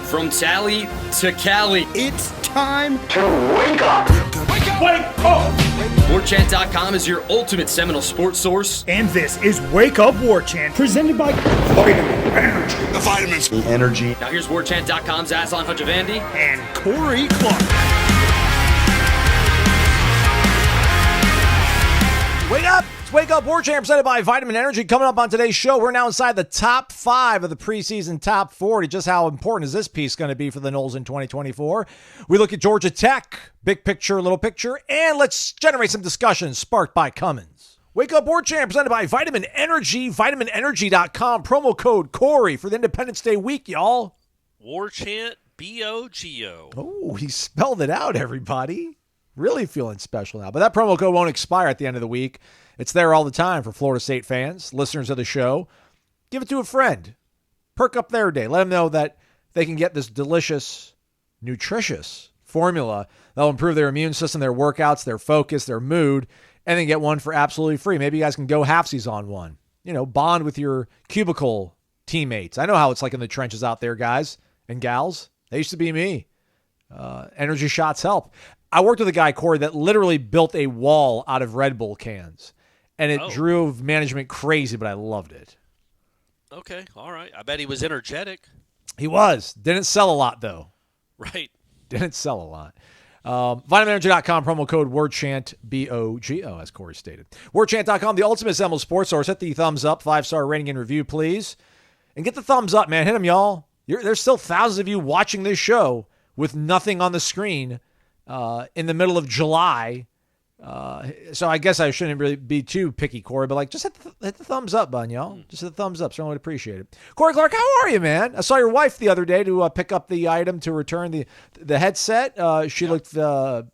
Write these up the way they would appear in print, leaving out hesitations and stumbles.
From Tally to Cali, It's time to wake up. Wake up! Warchant.com is your ultimate Seminole sports source. And this is Wake Up Warchant, presented by Vitamin Energy. The vitamins. The energy. Now here's Warchant.com's Aslan Hajavandi and Corey Clark. Wake up! It's Wake Up Warchant presented by Vitamin Energy. Coming up on today's show, we're now inside the top 5 of the preseason top 40. Just how important is this piece going to be for the Noles in 2024? We look at Georgia Tech, big picture, little picture, and let's generate some discussion sparked by Cummins. Wake Up Warchant presented by Vitamin Energy, vitaminenergy.com. Promo code Corey for the Independence Day week, y'all. Warchant, B-O-G-O. Oh, he spelled it out, everybody. Really feeling special now. But that promo code won't expire at the end of the week. It's there all the time for Florida State fans, listeners of the show. Give it to a friend. Perk up their day. Let them know that they can get this delicious, nutritious formula that'll improve their immune system, their workouts, their focus, their mood, and then get one for absolutely free. Maybe you guys can go halfsies on one. You know, bond with your cubicle teammates. I know how it's like in the trenches out there, guys and gals. They used to be me. Energy shots help. I worked with a guy, Corey, that literally built a wall out of Red Bull cans. And it drove management crazy, but I loved it. Okay, all right. I bet he was energetic. He was. Didn't sell a lot, though. Right. Didn't sell a lot. VitaminEnergy.com, promo code WordChant, B-O-G-O, as Corey stated. WordChant.com, the ultimate Seminole sports source. Hit the thumbs up, 5-star rating and review, please. And get the thumbs up, man. Hit them, y'all. There's still thousands of you watching this show with nothing on the screen in the middle of July. So I guess I shouldn't really be too picky, Corey, but like just hit the thumbs up button, y'all. Just hit the thumbs up. Certainly would appreciate it. Corey Clark, how are you, man? I saw your wife the other day to pick up the item to return the headset. She looked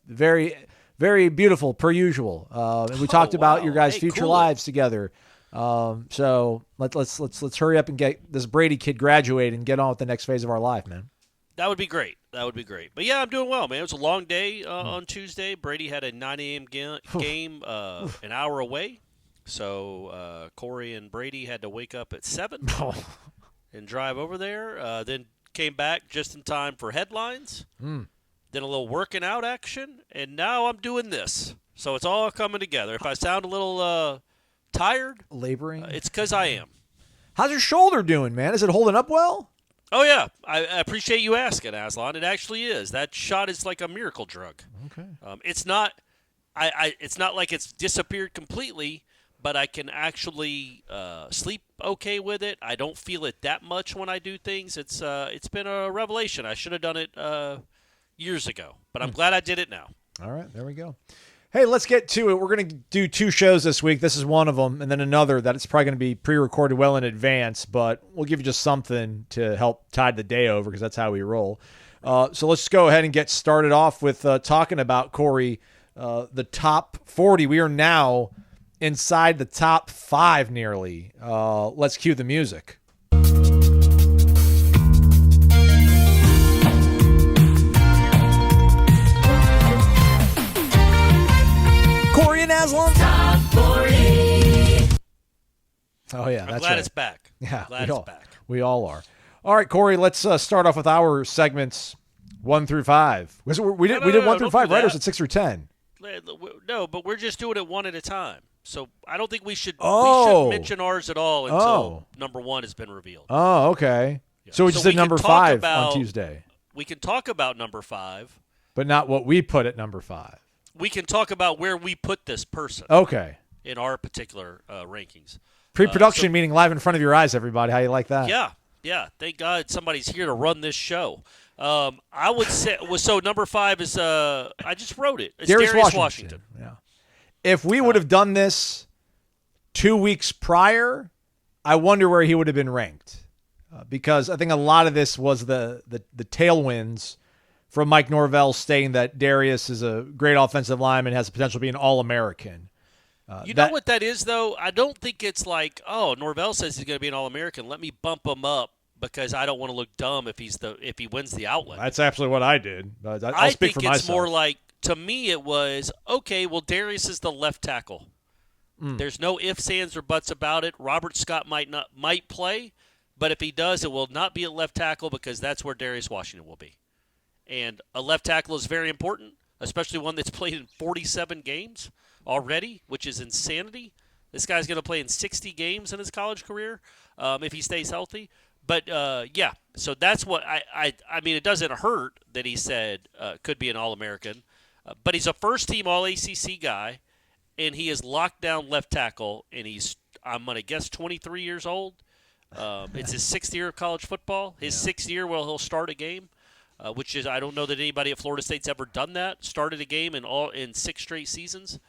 very, very beautiful per usual. And we talked about your guys' future lives together. So let's hurry up and get this Brady kid graduated and get on with the next phase of our life, man. That would be great. But, yeah, I'm doing well, man. It was a long day on Tuesday. Brady had a 9 a.m. game an hour away. So Corey and Brady had to wake up at 7 and drive over there. Then came back just in time for headlines. Then a little working out action. And now I'm doing this. So it's all coming together. If I sound a little tired, laboring, it's because I am. How's your shoulder doing, man? Is it holding up well? Oh, yeah. I appreciate you asking, Aslan. It actually is. That shot is like a miracle drug. Okay. It's not it's not like it's disappeared completely, but I can actually sleep okay with it. I don't feel it that much when I do things. It's been a revelation. I should have done it years ago, but I'm glad I did it now. All right, there we go. Hey, let's get to it. We're going to do 2 shows this week. This is one of them, and then another that it's probably going to be pre-recorded well in advance, but we'll give you just something to help tide the day over because that's how we roll. So let's go ahead and get started off with talking about, Corey, the top 40. We are now inside the top 5 nearly. Let's cue the music. Corey and Aslan. Top 40. Oh, yeah. I'm glad it's back. Yeah, glad it's back. We all are. All right, Corey, let's start off with our segments 1 through 5. We did 1 through 5, right? Or was it 6 through 10? No, but we're just doing it one at a time. So I don't think we should mention ours at all until number 1 has been revealed. Oh, okay. Yeah. So we just did number 5 on Tuesday. We can talk about number 5. But not what we put at number 5. We can talk about where we put this person. Okay. In our particular rankings. Pre-production meeting live in front of your eyes, everybody. How you like that? Yeah. Thank God somebody's here to run this show. I would say so. Number 5 is I just wrote it. It's Darius Washington. Yeah. If we would have done this 2 weeks prior, I wonder where he would have been ranked, because I think a lot of this was the tailwinds from Mike Norvell stating that Darius is a great offensive lineman, has the potential to be an All-American. You know what that is, though? I don't think it's like, Norvell says he's going to be an All-American. Let me bump him up because I don't want to look dumb if he wins the outlet. That's absolutely what I did. I'll speak for myself. I think it's more like, to me it was, okay, well, Darius is the left tackle. There's no ifs, ands, or buts about it. Robert Scott might play, But if he does, it will not be at left tackle because that's where Darius Washington will be. And a left tackle is very important, especially one that's played in 47 games already, which is insanity. This guy's going to play in 60 games in his college career if he stays healthy. But, yeah, so that's what I mean, it doesn't hurt that he said could be an All-American. But he's a first-team All-ACC guy, and he is locked down left tackle, and he's, I'm going to guess, 23 years old. It's his sixth year of college football. His sixth year where he'll start a game, which is I don't know that anybody at Florida State's ever done that. Started a game in 6 straight seasons.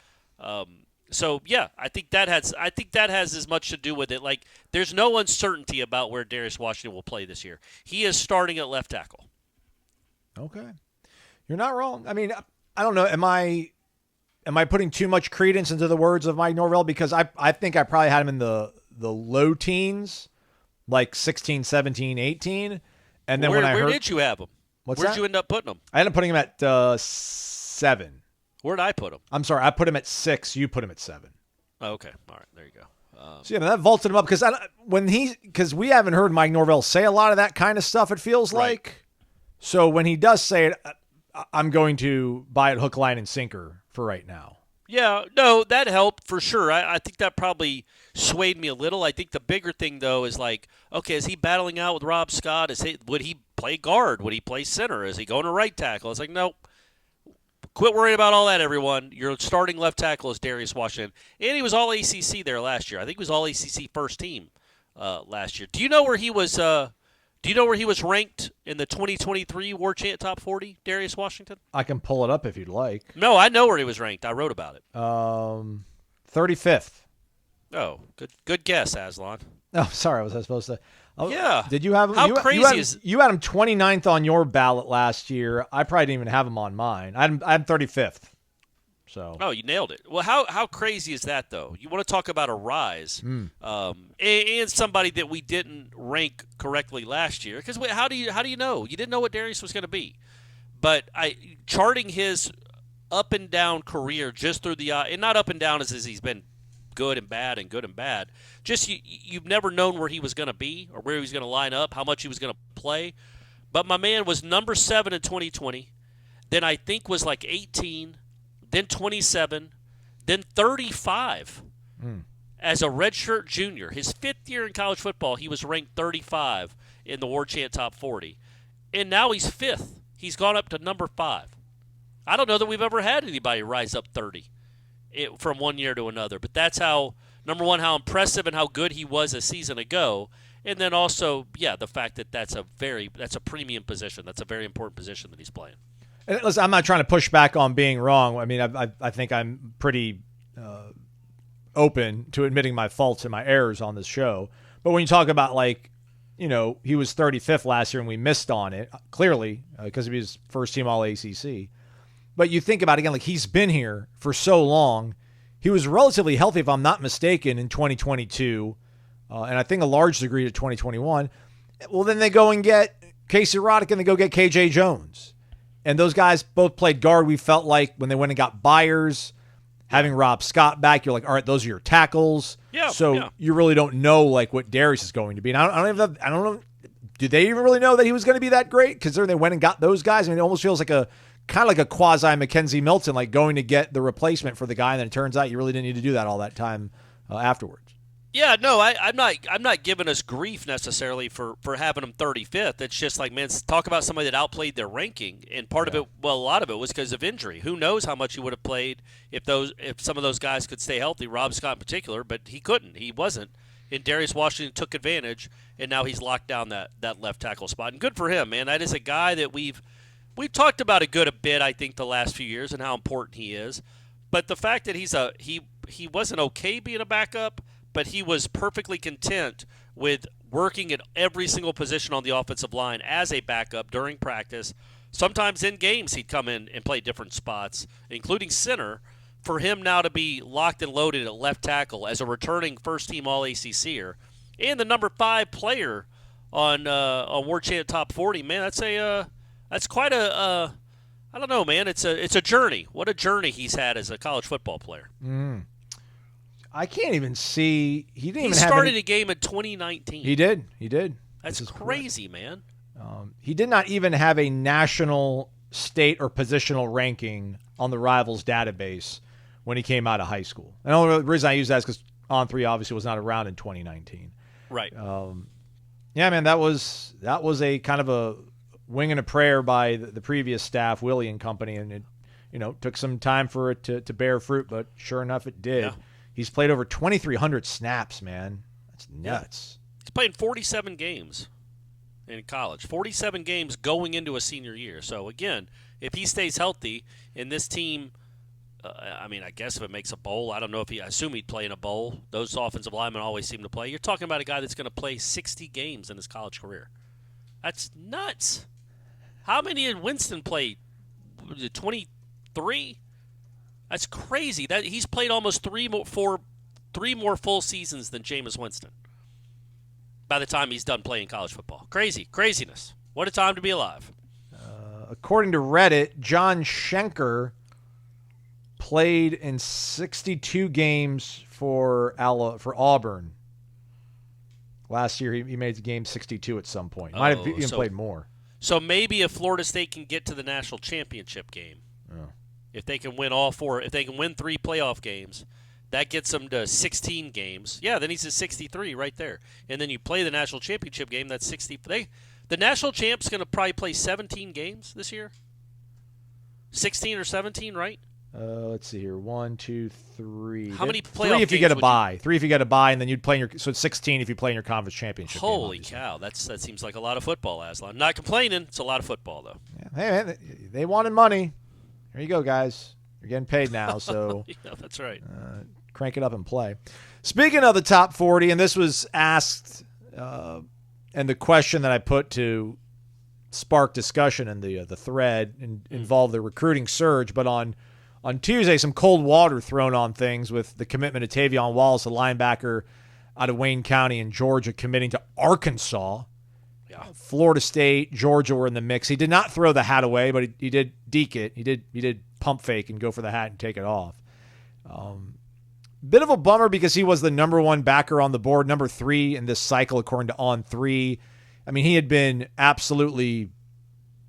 So yeah, I think that has as much to do with it. Like there's no uncertainty about where Darius Washington will play this year. He is starting at left tackle. Okay, you're not wrong. I mean, I don't know. Am I putting too much credence into the words of Mike Norvell? Because I think I probably had him in the low teens, like 16, 17, 18. And then where did you have him? Where'd you end up putting him? I ended up putting him at 7. Where'd I put him? I'm sorry, I put him at 6. You put him at 7. Oh, okay, all right, there you go. So yeah, that vaulted him up because we haven't heard Mike Norvell say a lot of that kind of stuff. It feels like. So when he does say it, I'm going to buy it hook, line, and sinker for right now. Yeah, no, that helped for sure. I think that probably swayed me a little. I think the bigger thing, though, is like, okay, is he battling out with Rob Scott? Would he play guard? Would he play center? Is he going to right tackle? It's like, nope. Quit worrying about all that, everyone. Your starting left tackle is Darius Washington. And he was all ACC there last year. I think he was all ACC first team last year. Do you know where he was ranked in the 2023 Warchant Top 40, Darius Washington? I can pull it up if you'd like. No, I know where he was ranked. I wrote about it. 35th. Oh, good guess, Aslan. Oh, sorry. Was I supposed to? Oh, yeah. Did you have him? How crazy is you had him 29th on your ballot last year. I probably didn't even have him on mine. I'm 35th. So. Oh, you nailed it. Well, how crazy is that, though? You want to talk about a rise, and somebody that we didn't rank correctly last year. Because how do you know? You didn't know what Darius was going to be. But charting his up and down career just through the and not up and down as he's been good and bad and good and bad. Just you've never known where he was going to be or where he was going to line up, how much he was going to play. But my man was number 7 in 2020. Then I think was like 18. Then 27, then 35 as a redshirt junior. His 5th year in college football, he was ranked 35 in the Warchant Top 40. And now he's 5th. He's gone up to number 5. I don't know that we've ever had anybody rise up 30 from one year to another. But that's how, number one, how impressive and how good he was a season ago. And then also, yeah, the fact that that's a premium position. That's a very important position that he's playing. And listen, I'm not trying to push back on being wrong. I mean, I think I'm pretty open to admitting my faults and my errors on this show. But when you talk about, like, you know, he was 35th last year and we missed on it, clearly, because he was first team All-ACC. But you think about it again, like, he's been here for so long. He was relatively healthy, if I'm not mistaken, in 2022, and I think a large degree to 2021. Well, then they go and get Casey Roddick and they go get KJ Jones. And those guys both played guard. We felt like when they went and got Byers, having Rob Scott back, you're like, all right, those are your tackles. Yeah. So you really don't know like what Darius is going to be. And I don't know. Did they even really know that he was going to be that great? Because they went and got those guys. I mean, it almost feels like a kind of like a quasi Mackenzie Milton, like going to get the replacement for the guy, and then it turns out you really didn't need to do that all that time afterwards. Yeah, no, I'm not giving us grief necessarily for having him 35th. It's just like, man, talk about somebody that outplayed their ranking, and part of it, well, a lot of it was because of injury. Who knows how much he would have played if some of those guys could stay healthy, Rob Scott in particular, but he couldn't. He wasn't. And Darius Washington took advantage, and now he's locked down that left tackle spot. And good for him, man. That is a guy that we've talked about a bit, I think, the last few years and how important he is. But the fact that he wasn't okay being a backup, but he was perfectly content with working at every single position on the offensive line as a backup during practice. Sometimes in games he'd come in and play different spots, including center. For him now to be locked and loaded at left tackle as a returning first-team All-ACCer and the number 5 player on Warchant Top 40, man, that's quite a I don't know, man. It's a journey. What a journey he's had as a college football player. I can't even see. He didn't He even have started any, a game in 2019. He did. That's This is crazy, man. He did not even have a national, state, or positional ranking on the Rivals database when he came out of high school. And the only reason I use that is because On3 obviously was not around in 2019. Right. Yeah, man, that was a kind of a wing and a prayer by the previous staff, Willie and company, and it took some time for it to bear fruit, but sure enough, it did. Yeah. He's played over 2,300 snaps, man. That's nuts. He's played 47 games in college. 47 games going into a senior year. So, again, if he stays healthy and this team, I guess if it makes a bowl, I don't know I assume he'd play in a bowl. Those offensive linemen always seem to play. You're talking about a guy that's going to play 60 games in his college career. That's nuts. How many did Winston play? 23? That's crazy. That he's played almost three more full seasons than Jameis Winston by the time he's done playing college football. Craziness. What a time to be alive. According to Reddit, John Schenker played in 62 games for Auburn. Last year, he made the game 62 at some point. Might have even played more. So maybe if Florida State can get to the national championship game, if they can win all four, if they can win 3 playoff games, that gets them to 16 games. Yeah, then he's at 63 right there. And then you play the national championship game, that's 60. The national champ's going to probably play 17 games this year? 16 or 17, right? Let's see here. 1, 2, 3. How many playoff 3 if you games get a bye. 3 if you get a bye, and then you'd play so it's 16 if you play in your conference championship. Holy cow. That seems like a lot of football, Aslan. Not complaining. It's a lot of football, though. Yeah. Hey, man, they wanted money. Here you go, guys. You're getting paid now, so Yeah, that's right. Crank it up and play. Speaking of the top 40, and this was asked, and the question that I put to spark discussion in the thread involved the recruiting surge, but on Tuesday, some cold water thrown on things with the commitment of Tavion Wallace, a linebacker out of Wayne County in Georgia, committing to Arkansas. Yeah. Florida State, Georgia were in the mix. He did not throw the hat away, but he did deke it. He did pump fake and go for the hat and take it off. Bit of a bummer because he was the number 1 backer on the board, number 3 in this cycle according to On3. I mean, he had been absolutely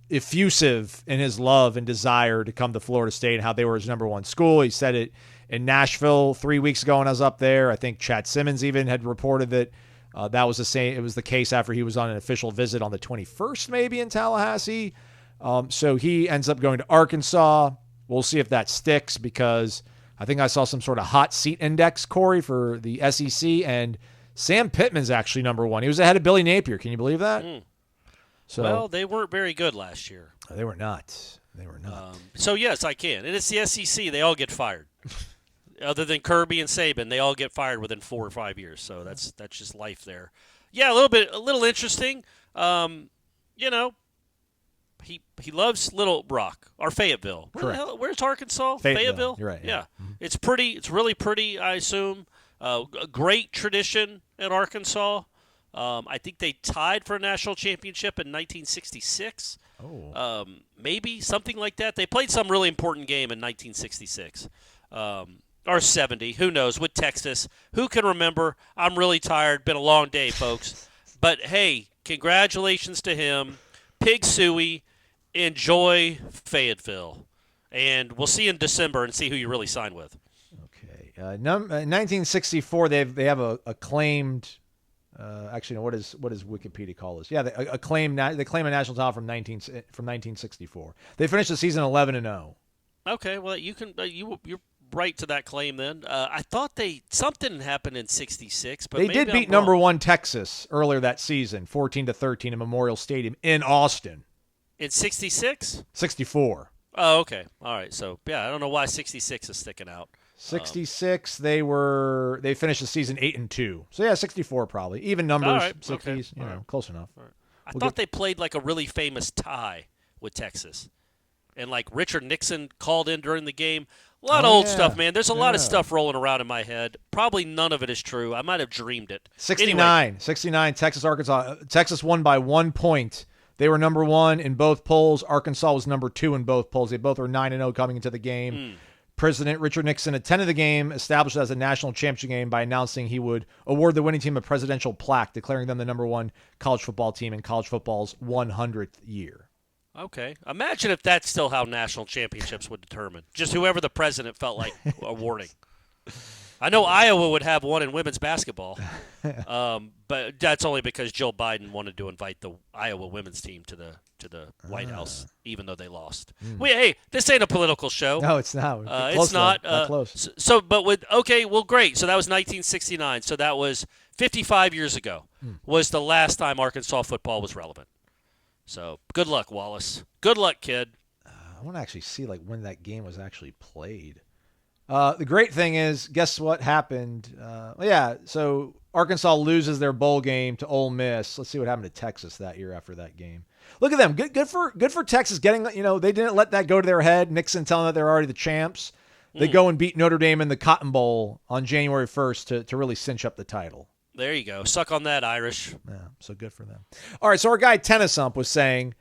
effusive in his love and desire to come to Florida State and how they were his number 1 school. He said it in Nashville 3 weeks ago when I was up there. I think Chad Simmons even had reported that that was the same. It was the case after he was on an official visit on the 21st, maybe in Tallahassee. So he ends up going to Arkansas. We'll see if that sticks because I think I saw some sort of hot seat index, Corey, for the SEC, and Sam Pittman's actually number 1. He was ahead of Billy Napier. Can you believe that? So, Well, they weren't very good last year. They were not. So, yes, I can. And it's the SEC. They all get fired. Other than Kirby and Saban, they all get fired within 4 or 5 years. So that's just life there. Yeah, a little interesting. He loves Little Rock or Fayetteville. Where's Arkansas? Fayetteville? You're right. Yeah. It's pretty. It's really pretty, I assume. A great tradition in Arkansas. I think they tied for a national championship in 1966. Maybe something like that. They played some really important game in 1966. Or 70. Who knows? With Texas. Who can remember? I'm really tired. Been a long day, folks. But, hey, congratulations to him. Pig Suey. Enjoy Fayetteville. And we'll see you in December and see who you really sign with. Okay. 1964, they have a claimed. Actually, no. What does Wikipedia call this? Yeah, they claim a national title from 1964. They finished the season 11-0. Okay. Well, you can you're right to that claim then. I thought something happened in '66, but they maybe did beat number 1 Texas earlier that season, 14-13 in Memorial Stadium in Austin. In '66? 64. Oh, okay. All right. So, yeah, I don't know why 66 is sticking out. 66, they finished the season 8-2. So, yeah, 64 probably. Even numbers, right. 60s, Okay. Close enough. Right. I thought they played like a really famous tie with Texas. And, like, Richard Nixon called in during the game. A lot of old stuff, man. There's a lot of stuff rolling around in my head. Probably none of it is true. I might have dreamed it. 69, Texas, Arkansas. Texas won by 1 point. They were number 1 in both polls. Arkansas was number 2 in both polls. They both were 9-0 coming into the game. President Richard Nixon attended the game, established as a national championship game, by announcing he would award the winning team a presidential plaque, declaring them the #1 college football team in college football's 100th year. Okay. Imagine if that's still how national championships would determine. Just whoever the president felt like awarding. I know Iowa would have one in women's basketball, but that's only because Joe Biden wanted to invite the Iowa women's team to the White House, even though they lost. Wait, hey, this ain't a political show. No, it's not. It's not. Not close. Great. So that was 1969. So that was 55 years ago. Was the last time Arkansas football was relevant. So good luck, Wallace. Good luck, kid. I want to actually see when that game was actually played. The great thing is, guess what happened? So Arkansas loses their bowl game to Ole Miss. Let's see what happened to Texas that year after that game. Look at them. Good for Texas getting, they didn't let that go to their head. Nixon telling them that they're already the champs. They go and beat Notre Dame in the Cotton Bowl on January 1st to really cinch up the title. There you go. Suck on that, Irish. Yeah, so good for them. All right, so our guy Tennisump was saying,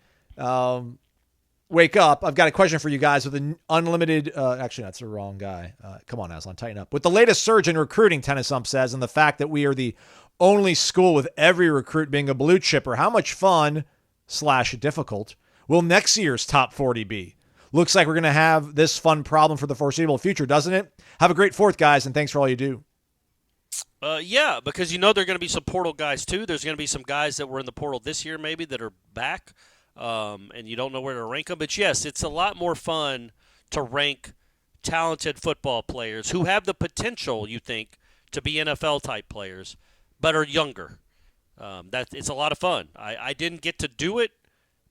wake up. I've got a question for you guys with an unlimited actually, that's the wrong guy. Come on, Aslan, tighten up. With the latest surge in recruiting, Tennisump says, and the fact that we are the only school with every recruit being a blue chipper, how much fun / difficult will next year's top 40 be? Looks like we're going to have this fun problem for the foreseeable future, doesn't it? Have a great 4th, guys, and thanks for all you do. Yeah, because there are going to be some portal guys, too. There's going to be some guys that were in the portal this year maybe that are back, and you don't know where to rank them. But, yes, it's a lot more fun to rank talented football players who have the potential, you think, to be NFL-type players, but are younger. It's a lot of fun. I didn't get to do it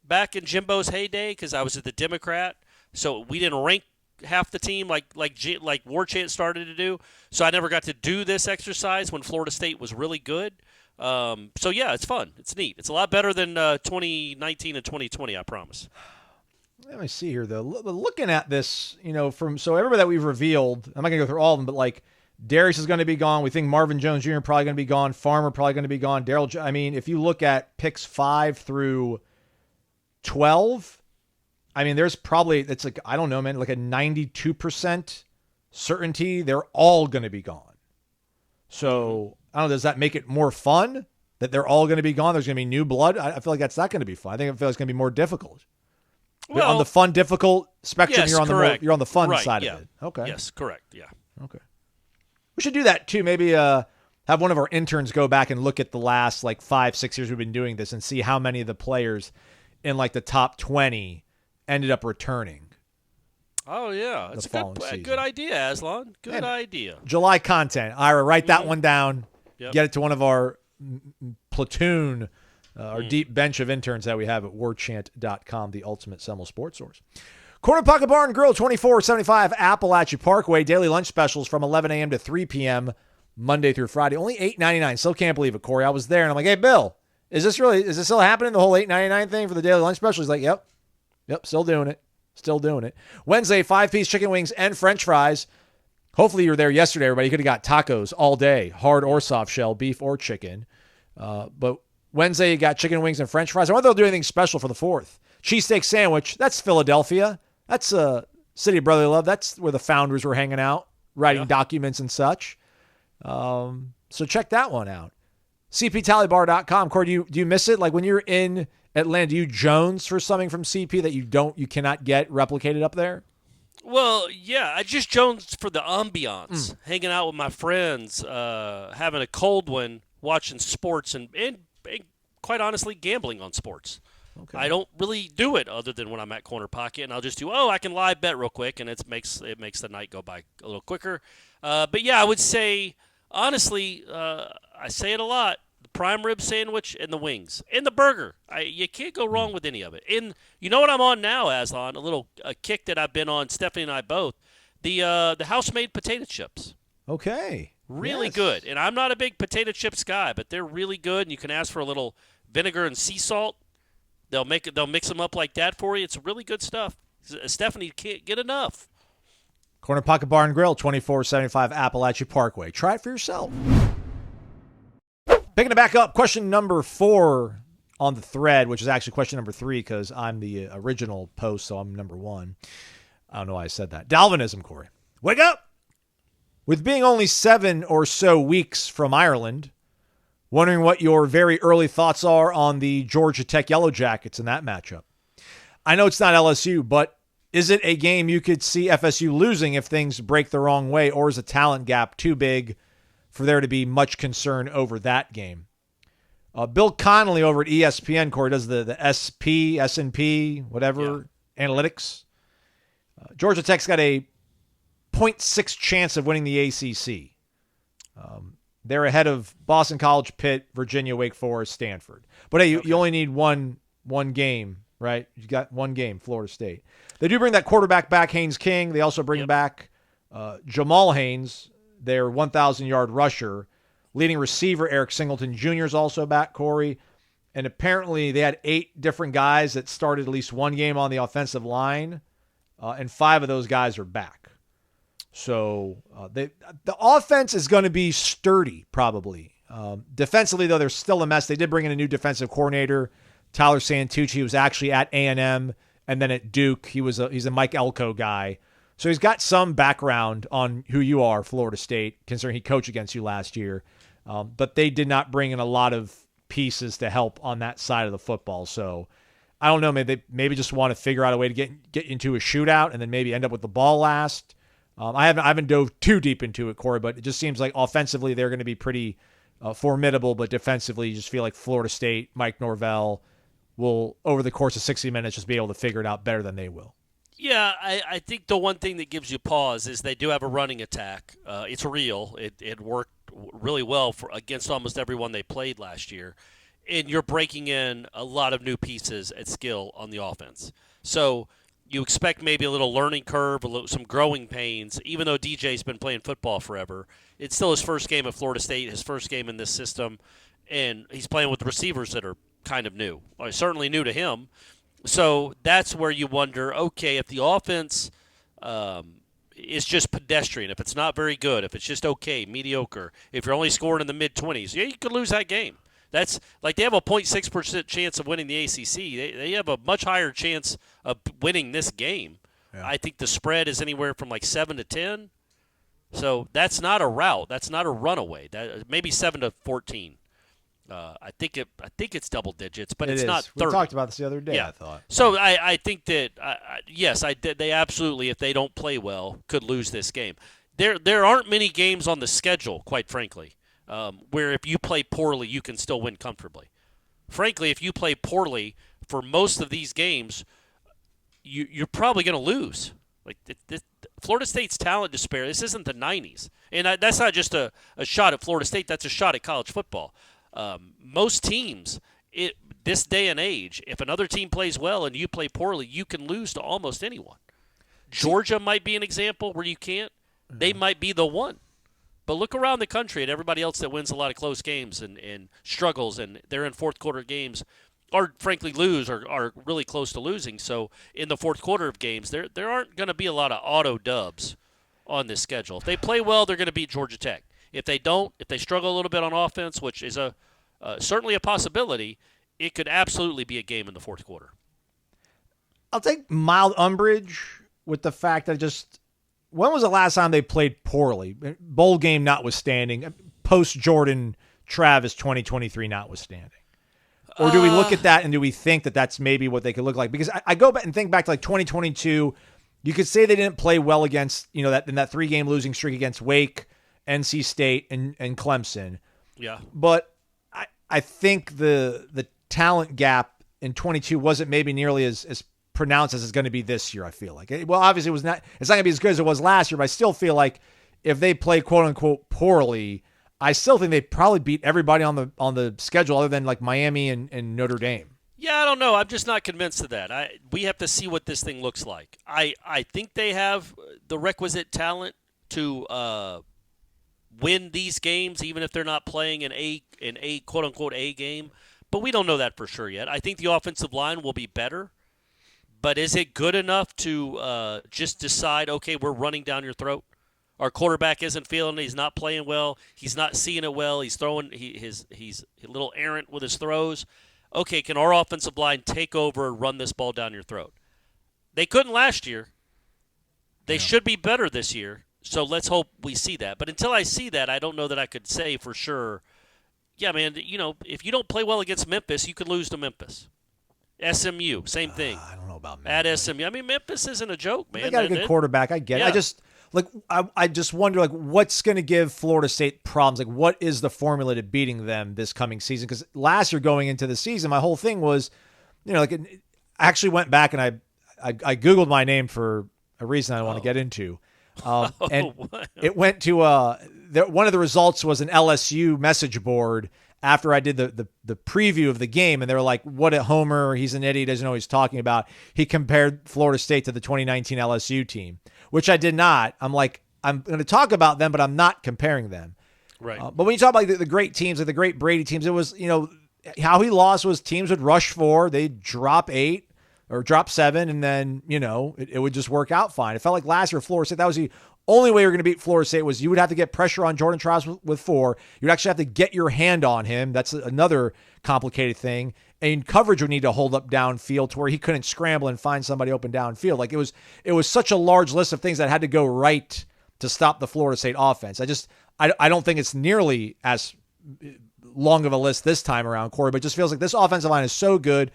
back in Jimbo's heyday because I was at the Democrat, so we didn't rank half the team like Warchant started to do. So I never got to do this exercise when Florida State was really good. So yeah, it's fun. It's neat. It's a lot better than 2019 and 2020, I promise. Let me see here, though. Looking at this, so everybody that we've revealed, I'm not going to go through all of them, but Darius is going to be gone. We think Marvin Jones Jr. probably going to be gone. Farmer probably going to be gone. If you look at picks 5 through 12, there's probably, I don't know, man, like a 92% certainty they're all going to be gone. So, I don't know, does that make it more fun that they're all going to be gone? There's going to be new blood? I feel like that's not going to be fun. I feel like it's going to be more difficult. Well, on the fun, difficult spectrum, yes, you're on the fun right, side yeah. of it. Okay. Yes, correct, yeah. Okay. We should do that, too. Maybe have one of our interns go back and look at the last, 5-6 years we've been doing this and see how many of the players in, the top 20 ended up returning. Oh, yeah. It's a good idea, Aslan. Good idea. July content. Ira, write that one down. Yep. Get it to one of our platoon, our deep bench of interns that we have at warchant.com, the ultimate Seminole sports source. Corner Pocket Bar and Grill, 2475 Appalachia Parkway. Daily lunch specials from 11 a.m. to 3 p.m. Monday through Friday. Only $8.99. Still can't believe it, Corey. I was there, and I'm like, hey, Bill, is this still happening, the whole $8.99 thing for the daily lunch special? He's like, yep, still doing it. Still doing it. Wednesday, 5-piece chicken wings and French fries. Hopefully you were there yesterday, everybody. You could have got tacos all day, hard or soft shell, beef or chicken. But Wednesday, you got chicken wings and French fries. I wonder if they'll do anything special for the 4th. Cheesesteak sandwich. That's Philadelphia. That's City of Brotherly Love. That's where the founders were hanging out, writing documents and such. So check that one out. CPTallybar.com. Corey, do you miss it? Like when you're in Atlanta, do you Jones for something from CP that you cannot get replicated up there? Well, yeah, I just Jones for the ambiance, hanging out with my friends, having a cold one, watching sports, and quite honestly, gambling on sports. Okay. I don't really do it other than when I'm at Corner Pocket, and I'll just do, I can live bet real quick, and it makes the night go by a little quicker. But yeah, I would say, honestly, I say it a lot, the prime rib sandwich and the wings and the burger. You can't go wrong with any of it. And you know what I'm on now, Aslan? A kick that I've been on, Stephanie and I both. The house-made potato chips. Okay. Really good. And I'm not a big potato chips guy, but they're really good. And you can ask for a little vinegar and sea salt. They'll mix them up like that for you. It's really good stuff. Stephanie can't get enough. Corner Pocket Bar and Grill, 2475 Appalachia Parkway. Try it for yourself. Picking it back up, question number 4 on the thread, which is actually question number 3 because I'm the original post, so I'm number 1. I don't know why I said that. Dalvinism, Corey. Wake up! With being only 7 or so weeks from Ireland, wondering what your very early thoughts are on the Georgia Tech Yellow Jackets in that matchup. I know it's not LSU, but is it a game you could see FSU losing if things break the wrong way, or is the talent gap too big for there to be much concern over that game? Bill Connolly over at ESPN, Corey, does the S&P, whatever, analytics. Georgia Tech's got a 0.6 chance of winning the ACC. They're ahead of Boston College, Pitt, Virginia, Wake Forest, Stanford. But hey, you only need one game, right? You got one game, Florida State. They do bring that quarterback back, Haynes King. They also bring back Jamal Haynes, their 1,000-yard rusher. Leading receiver Eric Singleton Jr. is also back, Corey. And apparently they had 8 different guys that started at least one game on the offensive line, and 5 of those guys are back. So the offense is going to be sturdy, probably. Defensively, though, they're still a mess. They did bring in a new defensive coordinator, Tyler Santucci. He was actually at A&M and then at Duke. He's a Mike Elko guy. So he's got some background on who you are, Florida State, considering he coached against you last year. But they did not bring in a lot of pieces to help on that side of the football. So I don't know. Maybe they just want to figure out a way to get into a shootout and then maybe end up with the ball last. I haven't dove too deep into it, Corey, but it just seems like offensively they're going to be pretty formidable, but defensively you just feel like Florida State, Mike Norvell, will, over the course of 60 minutes, just be able to figure it out better than they will. Yeah, I think the one thing that gives you pause is they do have a running attack. It's real. It worked really well against almost everyone they played last year. And you're breaking in a lot of new pieces at skill on the offense. So you expect maybe a little learning curve, some growing pains. Even though DJ's been playing football forever, it's still his first game at Florida State, his first game in this system, and he's playing with receivers that are kind of new. Well, certainly new to him. So that's where you wonder, okay, if the offense is just pedestrian, if it's not very good, if it's just okay, mediocre, if you're only scoring in the mid-20s, yeah, you could lose that game. That's like they have a 0.6% chance of winning the ACC. They have a much higher chance of winning this game. Yeah. I think the spread is anywhere from like 7 to 10. So that's not a rout. That's not a runaway. Maybe 7 to 14. I think it's double digits, but it's not 30. We talked about this the other day, yeah. I thought. So I think that, yes, they absolutely, if they don't play well, could lose this game. There aren't many games on the schedule, quite frankly, where if you play poorly, you can still win comfortably. Frankly, if you play poorly for most of these games, you're probably going to lose. Like Florida State's talent disparity, this isn't the 90s. And that's not just a shot at Florida State, that's a shot at college football. Most teams, this day and age, if another team plays well and you play poorly, you can lose to almost anyone. Georgia might be an example where you can't. They might be the one. But look around the country at everybody else that wins a lot of close games and struggles, and they're in fourth quarter games, or frankly lose or are really close to losing. So in the fourth quarter of games, there aren't going to be a lot of auto dubs on this schedule. If they play well, they're going to beat Georgia Tech. If they don't, if they struggle a little bit on offense, which is certainly a possibility, it could absolutely be a game in the fourth quarter. I'll take mild umbrage with the fact that when was the last time they played poorly? Bowl game notwithstanding, post-Jordan Travis 2023 notwithstanding. Or do we look at that and do we think that that's maybe what they could look like? Because I go back and think back to like 2022. You could say they didn't play well against, in that 3-game losing streak against Wake, NC State, and Clemson. Yeah. But I think the talent gap in 22 wasn't maybe nearly as pronounced as it's going to be this year, I feel like. Well, obviously it's not going to be as good as it was last year, but I still feel like if they play quote unquote poorly, I still think they probably beat everybody on the schedule other than like Miami and Notre Dame. Yeah, I don't know. I'm just not convinced of that. We have to see what this thing looks like. I think they have the requisite talent to win these games, even if they're not playing in a quote unquote A game. But we don't know that for sure yet. I think the offensive line will be better. But is it good enough to just decide, okay, we're running down your throat? Our quarterback isn't feeling it. He's not playing well. He's not seeing it well. He's throwing. He's a little errant with his throws. Okay, can our offensive line take over and run this ball down your throat? They couldn't last year. They should be better this year. So let's hope we see that. But until I see that, I don't know that I could say for sure. Yeah, man, if you don't play well against Memphis, you could lose to Memphis. SMU, same thing. I don't know about At Memphis. SMU. I mean, Memphis isn't a joke, man. They got a good quarterback. I get it. Yeah. I just wonder, what's going to give Florida State problems? What is the formula to beating them this coming season? Because last year going into the season, my whole thing was, I actually went back and I Googled my name for a reason I don't want to get into. And it went to one of the results was an LSU message board after I did the preview of the game, and they were like, what a homer, he's an idiot, doesn't know what he's talking about. He compared Florida State to the 2019 LSU team, which I did not. I'm like, I'm going to talk about them, but I'm not comparing them. Right. But when you talk about the great teams, like the great Brady teams, it was, how he lost was teams would rush 4, they'd drop 8 or drop 7, and then, it would just work out fine. It felt like last year Florida State, that was the only way you're going to beat Florida State was you would have to get pressure on Jordan Travis with 4. You'd actually have to get your hand on him. That's another complicated thing. And coverage would need to hold up downfield to where he couldn't scramble and find somebody open downfield. Like it was such a large list of things that had to go right to stop the Florida State offense. I don't think it's nearly as long of a list this time around, Corey, but it just feels like this offensive line is so good.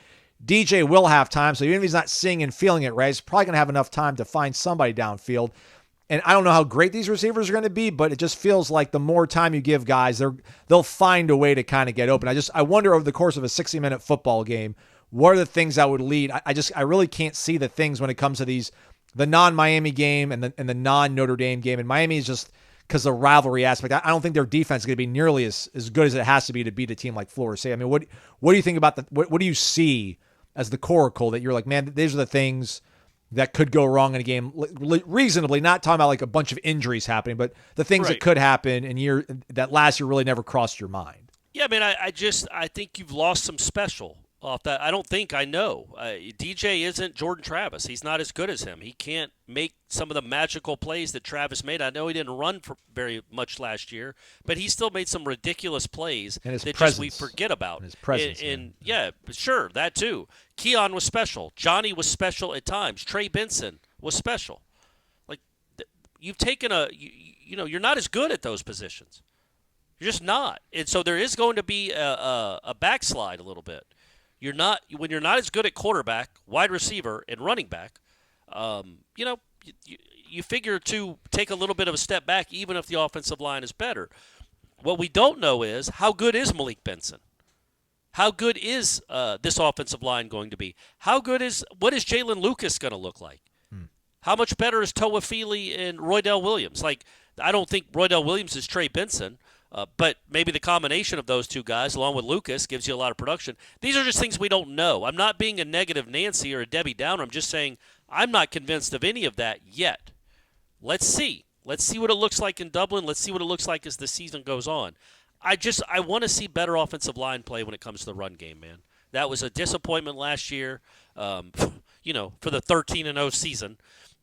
DJ will have time, so even if he's not seeing and feeling it right, he's probably going to have enough time to find somebody downfield. And I don't know how great these receivers are going to be, but it just feels like the more time you give guys, they'll find a way to kind of get open. I wonder over the course of a 60-minute football game, what are the things that would lead? I really can't see the things when it comes to the non-Miami game and the non-Notre Dame game. And Miami is just because of the rivalry aspect. I don't think their defense is going to be nearly as good as it has to be to beat a team like Florida State. I mean, what do you think about what do you see as the coracle that you're like, man, these are the things that could go wrong in a game reasonably, not talking about like a bunch of injuries happening, but the things that could happen in that last year really never crossed your mind. Yeah, man, I think you've lost some special off that. I know. DJ isn't Jordan Travis. He's not as good as him. He can't make some of the magical plays that Travis made. I know he didn't run for very much last year, but he still made some ridiculous plays that just we forget about. And his presence. And yeah, sure, that too. Keon was special. Johnny was special at times. Trey Benson was special. Like, you've taken you're not as good at those positions. You're just not. And so there is going to be a backslide a little bit. When you're not as good at quarterback, wide receiver, and running back, you figure to take a little bit of a step back, even if the offensive line is better. What we don't know is how good is Malik Benson? How good is this offensive line going to be? What is Jalen Lucas going to look like? How much better is Toa Feely and Roydell Williams? Like, I don't think Roydell Williams is Trey Benson. But maybe the combination of those two guys, along with Lucas, gives you a lot of production. These are just things we don't know. I'm not being a negative Nancy or a Debbie Downer. I'm just saying I'm not convinced of any of that yet. Let's see. Let's see what it looks like in Dublin. Let's see what it looks like as the season goes on. I want to see better offensive line play when it comes to the run game, man. That was a disappointment last year, for the 13-0 season.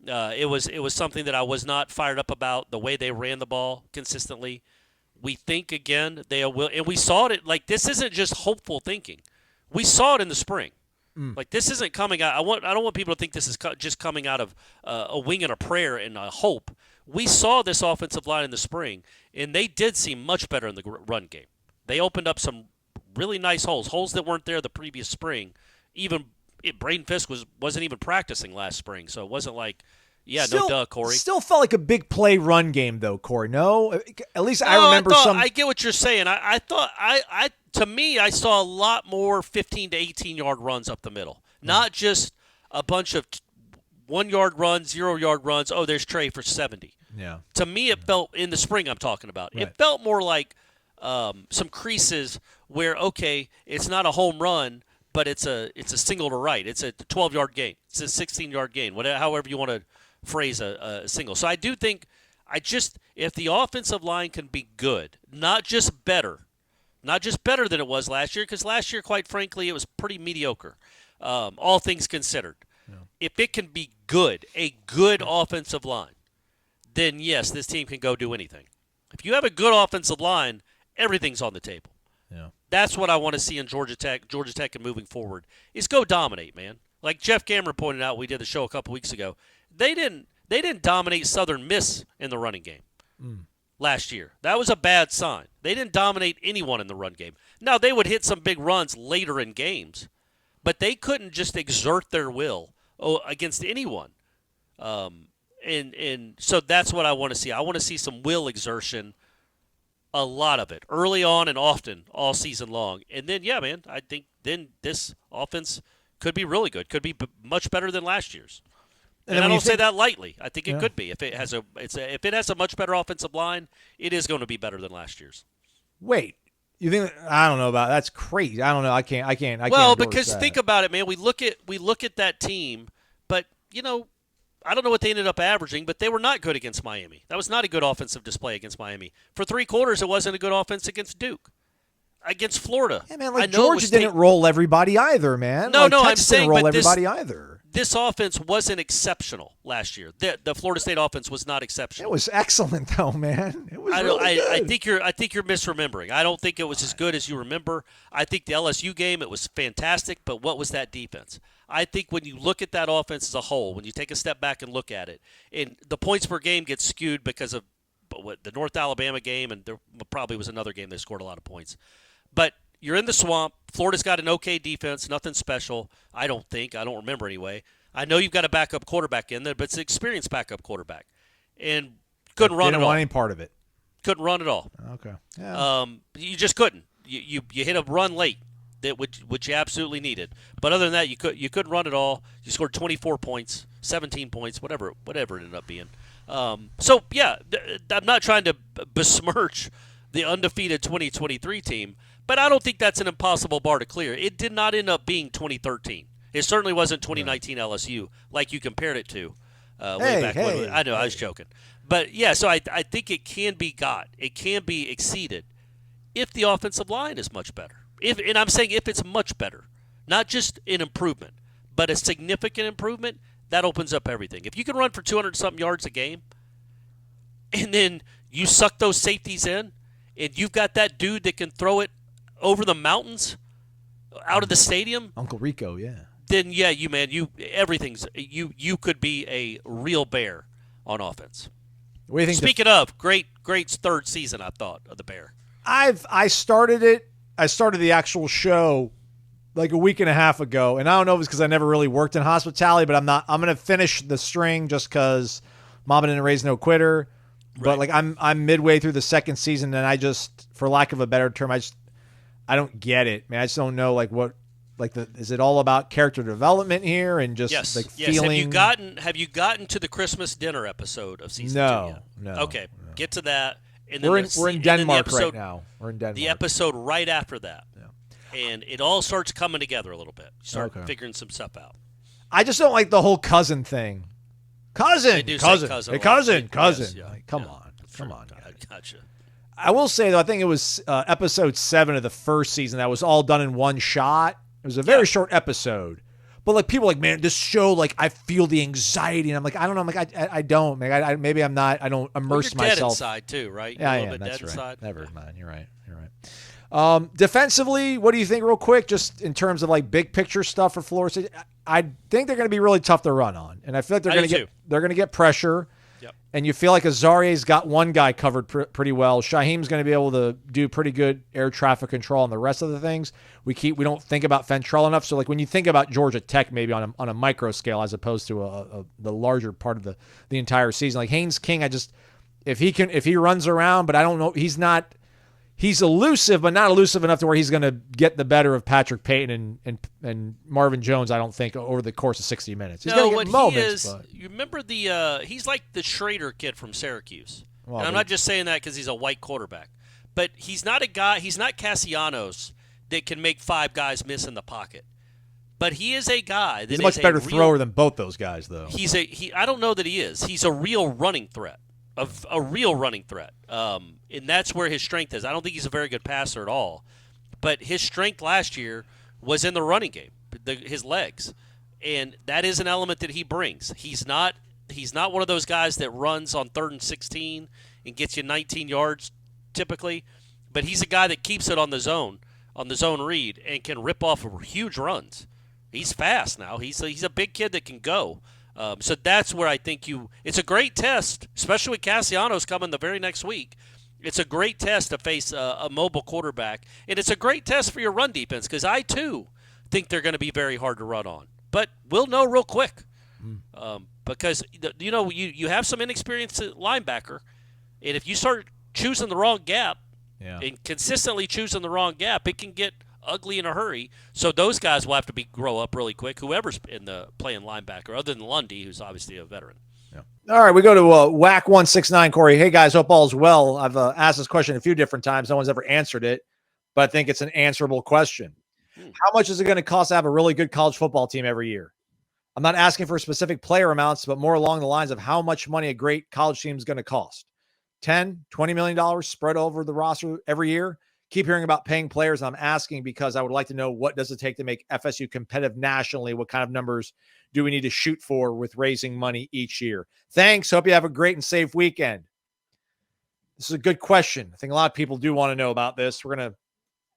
It was something that I was not fired up about, the way they ran the ball consistently. We think, again, they will. And we saw it. Like, this isn't just hopeful thinking. We saw it in the spring. Like, this isn't coming out. I don't want people to think this is just coming out of a wing and a prayer and a hope. We saw this offensive line in the spring, and they did seem much better in the run game. They opened up some really nice holes that weren't there the previous spring. Even Braden Fisk wasn't even practicing last spring, so it wasn't like, no duh, Corey. Still felt like a big play run game, though, Corey. No? At least I remember some. I get what you're saying. I thought, to me, I saw a lot more 15 to 18-yard runs up the middle. Not just a bunch of 1-yard runs, 0-yard runs. Oh, there's Trey for 70. Yeah. To me, it felt, in the spring I'm talking about, Right. it felt more like some creases where, okay, it's not a home run, but it's a single to right. It's a 12-yard gain. It's a 16-yard gain, however you want to phrase a single. So I do think if the offensive line can be good, not just better than it was last year, because last year, quite frankly, it was pretty mediocre, all things considered. Yeah. If it can be good, a good offensive line, then yes, this team can go do anything. If you have a good offensive line, everything's on the table. Yeah. That's what I want to see in Georgia Tech and moving forward, is go dominate, man. Like Jeff Cameron pointed out, we did the show a couple weeks ago. They They didn't dominate Southern Miss in the running game last year. That was a bad sign. They didn't dominate anyone in the run game. Now, they would hit some big runs later in games, but they couldn't just exert their will against anyone. And so that's what I want to see. I want to see some will exertion, a lot of it, early on and often all season long. And then, yeah, man, I think then this offense could be really good, could be much better than last year's. And I don't say that lightly. I think it could be. If it has a much better offensive line, it is going to be better than last year's. Wait, you think? I don't know about that's crazy. I don't know. I can't. Well, because think about it, man. We look at that team, but I don't know what they ended up averaging, but they were not good against Miami. That was not a good offensive display against Miami. For 3 quarters, it wasn't a good offense against Duke. Against Florida. Yeah, man, Georgia didn't roll everybody either, man. No, Texas I'm saying didn't roll everybody either. This offense wasn't exceptional last year. The Florida State offense was not exceptional. It was excellent, though, man. It was really good. I think you're misremembering. I don't think it was as good as you remember. I think the LSU game, it was fantastic, but what was that defense? I think when you look at that offense as a whole, when you take a step back and look at it, and the points per game gets skewed because of the North Alabama game, and there probably was another game they scored a lot of points. But you're in the swamp. Florida's got an okay defense, nothing special, I don't think. I don't remember anyway. I know you've got a backup quarterback in there, but it's an experienced backup quarterback. And couldn't run at all. Didn't want any part of it. Couldn't run at all. Okay. Yeah. You just couldn't. You hit a run late, which you absolutely needed. But other than that, you couldn't run at all. You scored 24 points, 17 points, whatever it ended up being. So, yeah, I'm not trying to besmirch the undefeated 2023 team, but I don't think that's an impossible bar to clear. It did not end up being 2013. It certainly wasn't 2019 LSU like you compared it to way back when. I know, I was joking. But, yeah, so I think it can be got. It can be exceeded if the offensive line is much better. And I'm saying if it's much better, not just an improvement, but a significant improvement, that opens up everything. If you can run for 200-something yards a game and then you suck those safeties in and you've got that dude that can throw it over the mountains out of the stadium. Uncle Rico, yeah. Then, yeah, you could be a real bear on offense. What do you think? Speaking of, great third season, I thought, of the Bear. I started it. I started the actual show like a week and a half ago, and I don't know if it's because I never really worked in hospitality, but I'm going to finish the string just because Mama didn't raise no quitter. Right. But like I'm midway through the second season, and I just, for lack of a better term, I don't get it, man. I just don't know is it all about character development here and just feeling? Have you gotten to the Christmas dinner episode of season 2 yet? No. Okay, get to that. And then we're in Denmark right now. We're in Denmark. The episode right after that. Yeah. And it all starts coming together a little bit. You start figuring some stuff out. I just don't like the whole cousin thing. Cousin. Hey, cousin. Yes, yeah. Come on, I gotcha. I will say, though, I think it was episode 7 of the first season that was all done in one shot. It was a very short episode. But, like, people are like, man, this show, like, I feel the anxiety. And I'm like, I don't know. I'm like, I don't. Man. Maybe I'm not. I don't immerse you're myself. Dead inside, too, right? Yeah, you're a little bit that's dead right. inside. Never mind. You're right. Defensively, what do you think, real quick, just in terms of, like, big picture stuff for Florida State? I think they're going to be really tough to run on. And I feel like they're going to get pressure. Yep. And you feel like Azaria's got one guy covered pretty well. Shaheem's going to be able to do pretty good air traffic control on the rest of the things. We don't think about Fentrell enough. So like when you think about Georgia Tech, maybe on a micro scale as opposed to the larger part of the entire season, like Haynes King, if he runs around, but I don't know, he's elusive, but not elusive enough to where he's going to get the better of Patrick Payton and Marvin Jones, I don't think, over the course of 60 minutes. He's going to get moments. You remember he's like the Schrader kid from Syracuse. Well, and I'm not just saying that because he's a white quarterback. But he's not a guy, he's not Cassianos that can make 5 guys miss in the pocket. But he is a guy that he's a much better thrower than both those guys, though. I don't know that he is. He's a real running threat. A real running threat. And that's where his strength is. I don't think he's a very good passer at all. But his strength last year was in the running game, his legs. And that is an element that he brings. He's not one of those guys that runs on 3rd and 16 and gets you 19 yards typically. But he's a guy that keeps it on the zone read, and can rip off huge runs. He's fast now. He's a big kid that can go. So that's where I think it's a great test, especially with Cassiano's coming the very next week. It's a great test to face a mobile quarterback, and it's a great test for your run defense because I, too, think they're going to be very hard to run on. But we'll know real quick because, you have some inexperienced linebacker, and if you start choosing the wrong gap and consistently choosing the wrong gap, it can get ugly in a hurry. So those guys will have to grow up really quick, whoever's in the playing linebacker, other than Lundy, who's obviously a veteran. All right, we go to Whack 169, Corey. Hey, guys, hope all's well. I've asked this question a few different times. No one's ever answered it, but I think it's an answerable question. How much is it going to cost to have a really good college football team every year? I'm not asking for specific player amounts, but more along the lines of how much money a great college team is going to cost. $10, $20 million spread over the roster every year? Keep hearing about paying players. I'm asking because I would like to know, what does it take to make FSU competitive nationally? What kind of numbers do we need to shoot for with raising money each year? Thanks. Hope you have a great and safe weekend. This is a good question. I think a lot of people do want to know about this. We're going to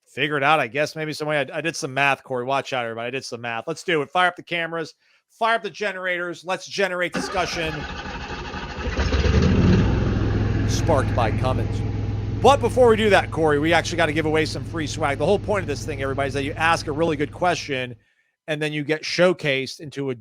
figure it out, I guess, maybe some way. I did some math, Corey. Watch out, everybody. I did some math. Let's do it. Fire up the cameras. Fire up the generators. Let's generate discussion. Sparked by Cummins. But before we do that, Corey, we actually got to give away some free swag. The whole point of this thing, everybody, is that you ask a really good question and then you get showcased into a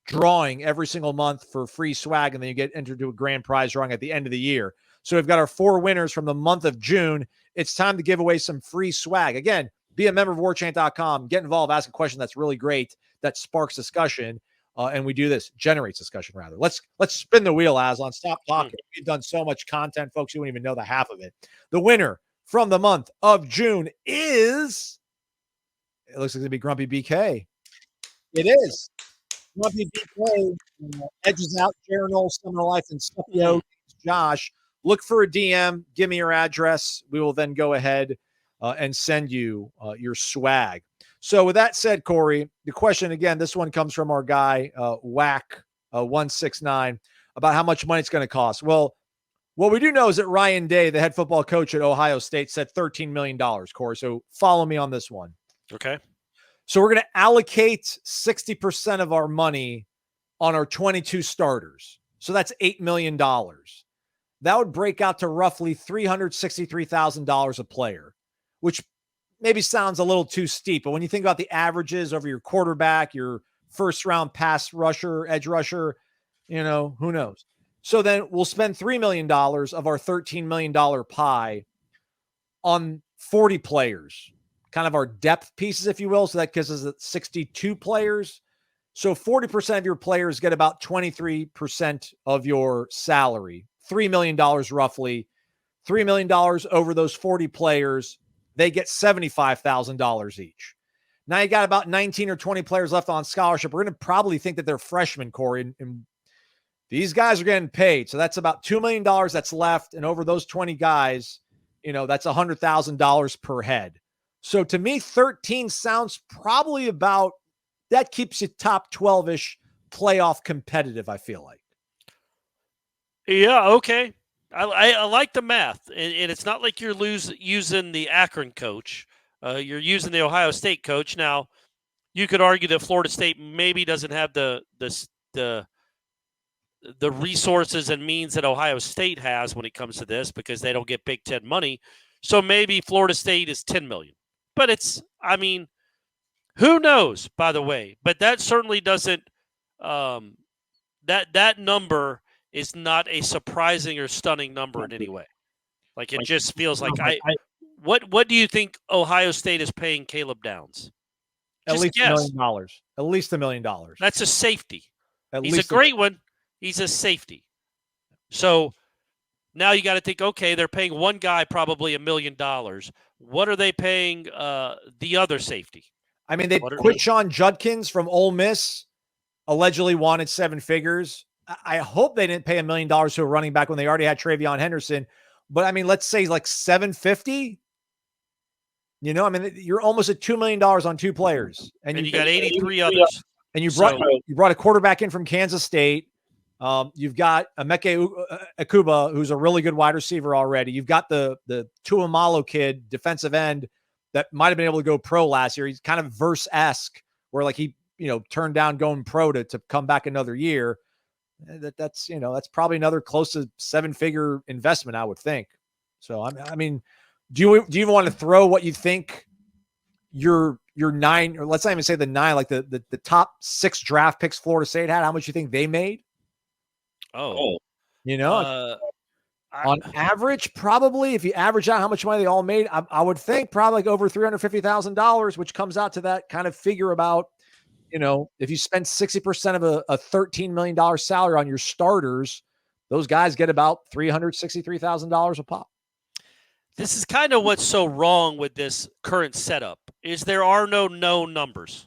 drawing every single month for free swag, and then you get entered to a grand prize drawing at the end of the year. So we've got our 4 winners from the month of June. It's time to give away some free swag. Again, be a member of warchant.com. Get involved. Ask a question that's really great, that sparks discussion. And we do this, generates discussion, rather. Let's spin the wheel, Aslan. Stop talking. We've done so much content, folks. You won't even know the half of it. The winner from the month of June is, it looks like it's going to be Grumpy BK. It is. Grumpy BK edges out Jared Noles, Seminole Life, and Scipio, Josh. Look for a DM. Give me your address. We will then go ahead and send you your swag. So with that said, Corey, the question again, this one comes from our guy, Whack 169, about how much money it's going to cost. Well, what we do know is that Ryan Day, the head football coach at Ohio State, said $13 million, Corey. So follow me on this one. Okay. So we're going to allocate 60% of our money on our 22 starters. So that's $8 million. That would break out to roughly $363,000 a player, which maybe sounds a little too steep. But when you think about the averages over your quarterback, your first round pass rusher, edge rusher, who knows? So then we'll spend $3 million of our $13 million pie on 40 players, kind of our depth pieces, if you will. So that gives us 62 players. So 40% of your players get about 23% of your salary, $3 million roughly. $3 million over those 40 players, they get $75,000 each. Now you got about 19 or 20 players left on scholarship. We're going to probably think that they're freshmen, Corey, and these guys are getting paid. So that's about $2 million that's left. And over those 20 guys, that's $100,000 per head. So to me, 13 sounds probably about, that keeps you top 12-ish playoff competitive, I feel like. Yeah, okay. I like the math, and it's not like you're using the Akron coach. You're using the Ohio State coach. Now, you could argue that Florida State maybe doesn't have the resources and means that Ohio State has when it comes to this because they don't get Big Ten money. So maybe Florida State is $10 million. But who knows, by the way. But that certainly doesn't that number is not a surprising or stunning number in any way. Like, it just feels like what do you think Ohio State is paying Caleb Downs? At least $1 million. At least $1 million. That's a safety. He's a great one. He's a safety. So now you got to think, okay, they're paying one guy probably $1 million. What are they paying the other safety? I mean, they quit Sean Judkins from Ole Miss, allegedly wanted 7 figures. I hope they didn't pay $1 million to a running back when they already had Travion Henderson. But I mean, let's say like $750. You're almost at $2 million on 2 players, and you got 83 others. And you brought a quarterback in from Kansas State. You've got Emeka Akuba, who's a really good wide receiver already. You've got the Tuamalo kid, defensive end, that might have been able to go pro last year. He's kind of Verse-esque, where like he turned down going pro to come back another year. That's probably another close to 7-figure investment, I would think. So I mean, do you even want to throw what you think your 9, or let's not even say the 9, like the top 6 draft picks Florida State had, how much you think they made? Oh, On average, probably, if you average out how much money they all made, I would think probably like over $350,000, which comes out to that kind of figure about, if you spend 60% of a $13 million salary on your starters, those guys get about $363,000 a pop. this is kind of what's so wrong with this current setup is there are no known numbers.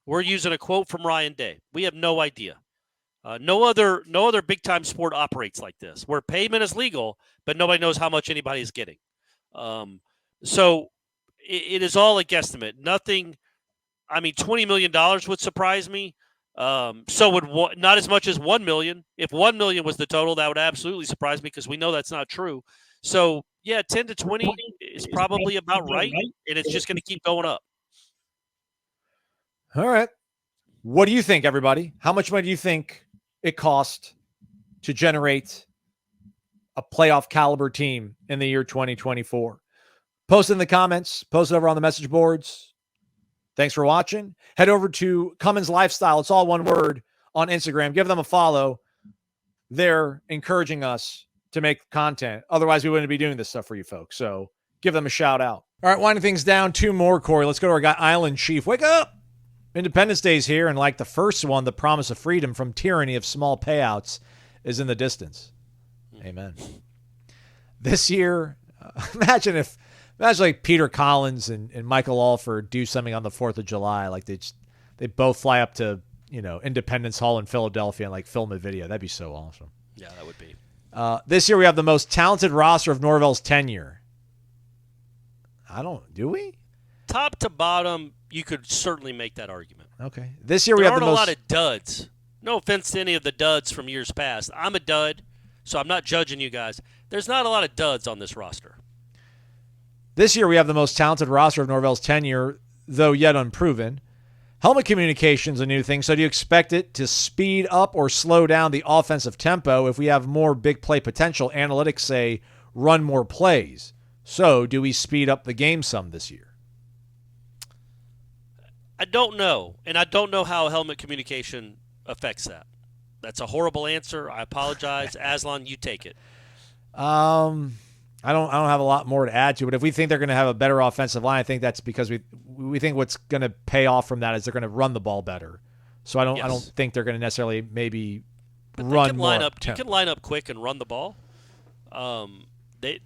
We're using a quote from Ryan Day. We have no idea. No other big time sport operates like this, where payment is legal, but nobody knows how much anybody is getting. So it is all a guesstimate. Nothing. I mean, $20 million would surprise me. So would not as much as $1 million. If $1 million was the total, that would absolutely surprise me because we know that's not true. So yeah, 10 to 20 is probably about right, and it's just going to keep going up. All right. What do you think, everybody? How much money do you think it cost to generate a playoff caliber team in the year 2024? Post in the comments, post it over on the message boards. Thanks for watching. Head over to Cummins Lifestyle. It's all one word on Instagram. Give them a follow. They're encouraging us to make content. Otherwise, we wouldn't be doing this stuff for you folks. So give them a shout out. All right, winding things down. 2 more, Corey. Let's go to our guy, Island Chief. Wake up! Independence Day's here, and like the first one, the promise of freedom from tyranny of small payouts is in the distance. Amen. This year, imagine like Peter Collins and Michael Alford do something on the 4th of July. Like they both fly up to, Independence Hall in Philadelphia and like film a video. That'd be so awesome. Yeah, that would be. This year we have the most talented roster of Norvell's tenure. Do we? Top to bottom, you could certainly make that argument. Okay. This year we There have aren't the a most lot of duds. No offense to any of the duds from years past. I'm a dud, so I'm not judging you guys. There's not a lot of duds on this roster. This year we have the most talented roster of Norvell's tenure, though yet unproven. Helmet communication's a new thing, so do you expect it to speed up or slow down the offensive tempo if we have more big play potential? Analytics say run more plays. So do we speed up the game some this year? I don't know, and I don't know how helmet communication affects that. That's a horrible answer. I apologize. Aslan, you take it. I don't have a lot more to add to it. If we think they're going to have a better offensive line, I think that's because we think what's going to pay off from that is they're going to run the ball better. So I don't think they're going to necessarily maybe run more. You can line up quick and run the ball.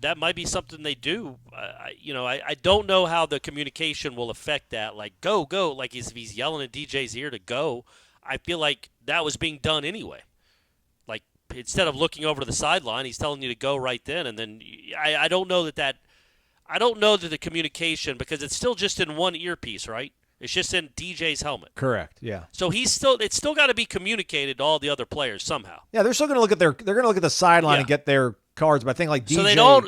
That might be something they do. I don't know how the communication will affect that. Like go, like if he's yelling in DJ's ear to go. I feel like that was being done anyway. Like instead of looking over to the sideline, he's telling you to go right then. And then I don't know that the communication, because it's still just in one earpiece, right? It's just in DJ's helmet. Correct. Yeah. So it's still got to be communicated to all the other players somehow. Yeah, they're still going to look at they're going to look at the sideline and get their cards, but I think like DJ. So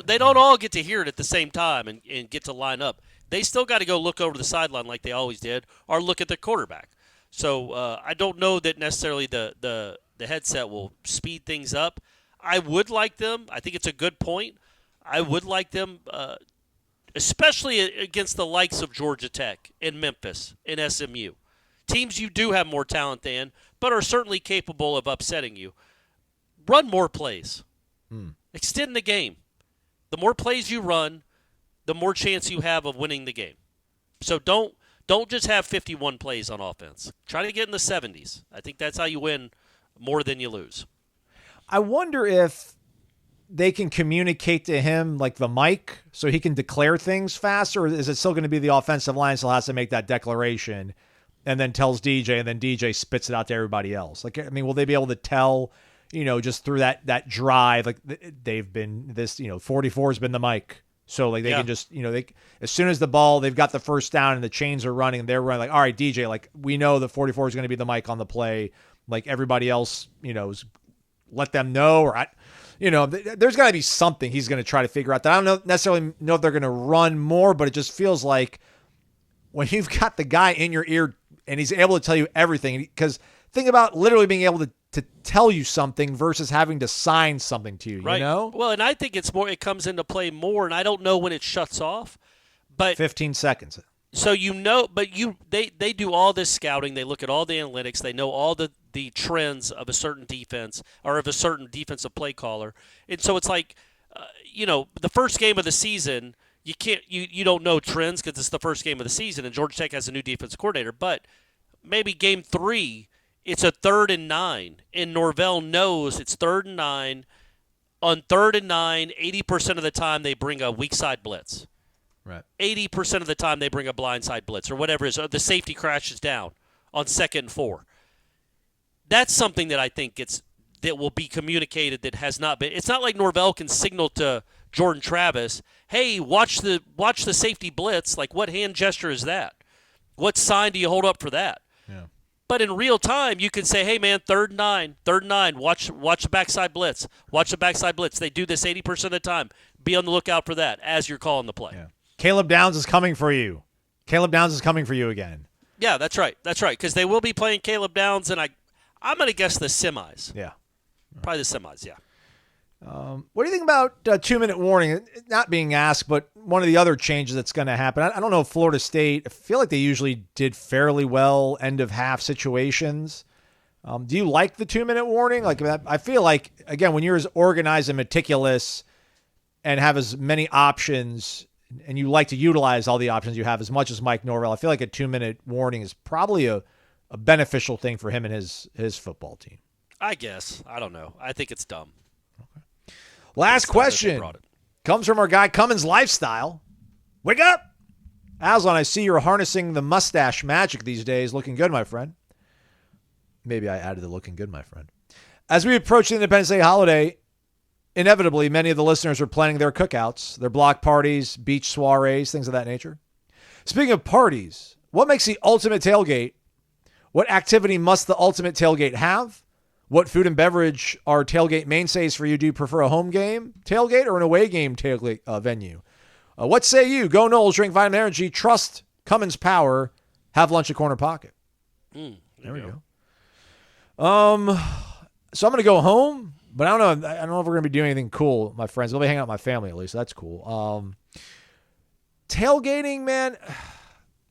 they don't all get to hear it at the same time and get to line up. They still got to go look over the sideline like they always did, or look at the quarterback. So I don't know that necessarily the headset will speed things up. I would like them. I think it's a good point. I would like them, especially against the likes of Georgia Tech and Memphis and SMU. Teams you do have more talent than, but are certainly capable of upsetting you. Run more plays. Extend the game. The more plays you run, the more chance you have of winning the game. So don't just have 51 plays on offense. Try to get in the 70s. I think that's how you win more than you lose. I wonder if they can communicate to him like the mic so he can declare things faster, or is it still going to be the offensive line still has to make that declaration and then tells DJ and then DJ spits it out to everybody else? Like, I mean, will they be able to tell, just through that drive, like they've been 44 has been the mic. So like they can just, as soon as they've got the first down and the chains are running and they're running like, all right, DJ, like we know the 44 is going to be the mic on the play. Like everybody else, let them know, or there's got to be something he's going to try to figure out. That I don't necessarily know if they're going to run more, but it just feels like when you've got the guy in your ear and he's able to tell you everything, because think about literally being able to to tell you something versus having to sign something to you, Right. you know? Well, and I think it comes into play more, and I don't know when it shuts off. But 15 seconds. so they do all this scouting. They look at all the analytics. They know all the trends of a certain defense or of a certain defensive play caller. And so it's like, the first game of the season, you don't know trends because it's the first game of the season, and Georgia Tech has a new defensive coordinator. But maybe game 3, it's a 3rd and 9, and Norvell knows it's 3rd and 9. On 3rd and 9, 80% of the time they bring a weak side blitz. Right. 80% of the time they bring a blindside blitz or whatever it is, or the safety crashes down on 2nd and 4. That's something that I think that will be communicated that has not been. It's not like Norvell can signal to Jordan Travis, "Hey, watch the safety blitz." Like, what hand gesture is that? What sign do you hold up for that? Yeah. But in real time, you can say, "Hey, man, 3rd and 9, watch the backside blitz. Watch the backside blitz." They do this 80% of the time. Be on the lookout for that as you're calling the play. Yeah. Caleb Downs is coming for you. Caleb Downs is coming for you again. Yeah, that's right. That's right. Because they will be playing Caleb Downs, and I'm going to guess the semis. Yeah. Probably the semis, yeah. What do you think about 2-minute warning? Not being asked, but one of the other changes that's going to happen. I don't know if Florida State, I feel like they usually did fairly well end of half situations. Do you like the 2-minute warning? Like, I feel like, again, when you're as organized and meticulous and have as many options and you like to utilize all the options you have as much as Mike Norvell, I feel like a 2-minute warning is probably a beneficial thing for him and his football team. I guess. I don't know. I think it's dumb. Last question comes from our guy Cummins Lifestyle. Wake up! Aslan, I see you're harnessing the mustache magic these days. Looking good, my friend. Maybe I added the looking good, my friend. As we approach the Independence Day holiday, inevitably, many of the listeners are planning their cookouts, their block parties, beach soirees, things of that nature. Speaking of parties, what makes the ultimate tailgate? What activity must the ultimate tailgate have? What food and beverage are tailgate mainstays for you? Do you prefer a home game tailgate or an away game tailgate venue? What say you? Go Noles, drink Vitamin Energy, trust Cummins Power, have lunch at Corner Pocket. There we go. So I'm going to go home, but I don't know if we're going to be doing anything cool, my friends. I'll be hanging out with my family at least. That's cool. Tailgating, man,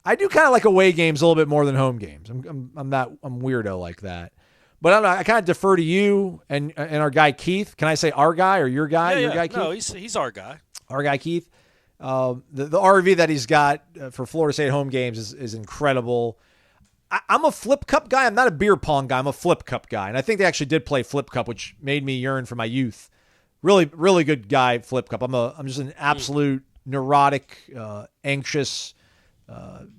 I do kind of like away games a little bit more than home games. I'm weirdo like that. But I don't know. I kind of defer to you and our guy Keith. Can I say our guy or your guy? Yeah, your guy Keith? No, he's our guy. Our guy Keith. The RV that he's got for Florida State home games is incredible. I'm a flip cup guy. I'm not a beer pong guy. I'm a flip cup guy. And I think they actually did play flip cup, which made me yearn for my youth. Really, really good guy, flip cup. I'm just an absolute neurotic, anxious,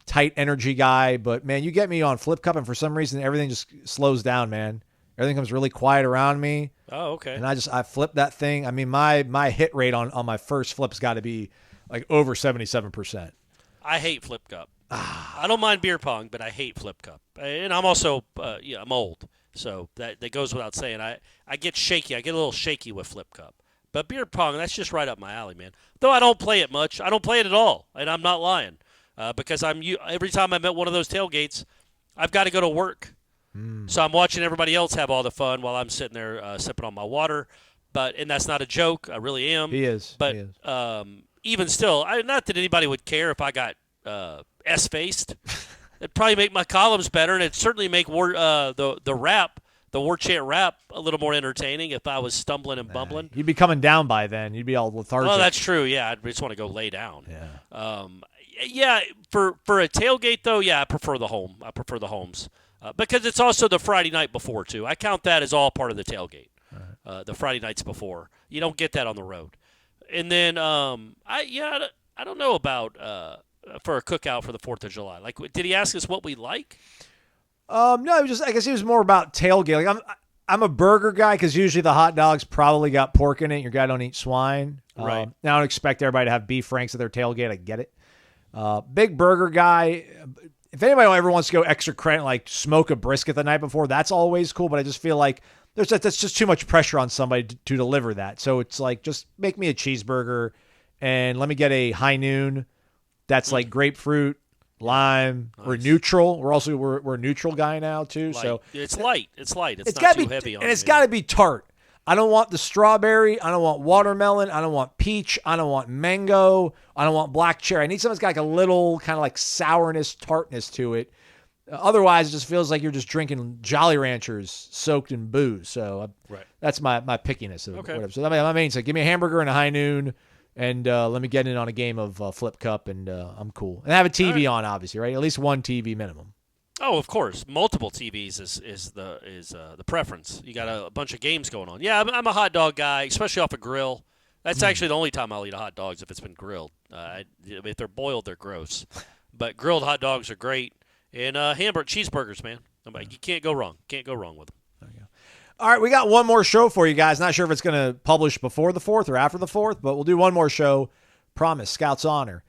tight energy guy. But, man, you get me on flip cup, and for some reason everything just slows down, man. Everything comes really quiet around me. Oh, okay. And I flip that thing. I mean, my hit rate on my first flip's got to be like over 77%. I hate flip cup. I don't mind beer pong, but I hate flip cup. And I'm also, I'm old, so that goes without saying. I get shaky. I get a little shaky with flip cup. But beer pong, that's just right up my alley, man. Though I don't play it much. I don't play it at all, and I'm not lying. Because every time I'm at one of those tailgates, I've got to go to work. So I'm watching everybody else have all the fun while I'm sitting there sipping on my water. And that's not a joke. I really am. He is. But He is. Even still, not that anybody would care if I got S-faced. It'd probably make my columns better, and it'd certainly make the Warchant rap a little more entertaining if I was stumbling and bumbling. You'd be coming down by then. You'd be all lethargic. Oh, that's true. Yeah, I just want to go lay down. Yeah. For a tailgate though, I prefer the home. I prefer the homes because it's also the Friday night before too. I count that as all part of the tailgate. The Friday nights before, you don't get that on the road. And then I don't know about for a cookout for the 4th of July. Like, did he ask us what we like? No, I guess it was more about tailgate. Like, I'm a burger guy because usually the hot dogs probably got pork in it. Your guy don't eat swine. Right. Now I don't expect everybody to have beef franks at their tailgate. I get it. Big burger guy. If anybody ever wants to go extra credit, like smoke a brisket the night before, that's always cool. But I just feel like that's just too much pressure on somebody to deliver that. So it's like, just make me a cheeseburger and let me get a high noon. That's like grapefruit, lime. Nice. We're neutral. We're a neutral guy now too. Light. So it's light. It's light. It's not gotta too be, heavy on and it's you. got to be tart. I don't want the strawberry. I don't want watermelon. I don't want peach. I don't want mango. I don't want black cherry. I need something that's got like a little kind of like sourness, tartness to it. Otherwise, it just feels like you're just drinking Jolly Ranchers soaked in booze. So that's my pickiness of whatever. So my main thing, give me a hamburger and a high noon, and let me get in on a game of Flip Cup, and I'm cool. And have a TV on, obviously, right? At least one TV minimum. Oh, of course. Multiple TVs is the preference. You got a bunch of games going on. Yeah, I'm a hot dog guy, especially off a grill. That's actually the only time I'll eat a hot dog is if it's been grilled. If they're boiled, they're gross. But grilled hot dogs are great. And cheeseburgers, man. You can't go wrong. Can't go wrong with them. All right, we got one more show for you guys. Not sure if it's going to publish before the 4th or after the 4th, but we'll do one more show. Promise, Scouts Honor.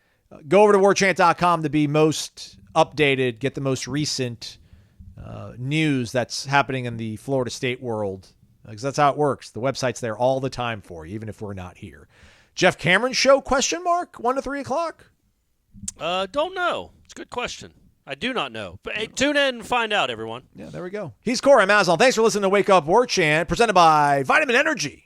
Go over to warchant.com to be most updated, get the most recent news that's happening in the Florida State world, because that's how it works. The website's there all the time for you, even if we're not here. Jeff Cameron show, question mark, 1 to 3 o'clock? Don't know. It's a good question. I do not know. But hey, tune in and find out, everyone. Yeah, there we go. He's Corey Mazal. Thanks for listening to Wake Up Warchant, presented by Vitamin Energy.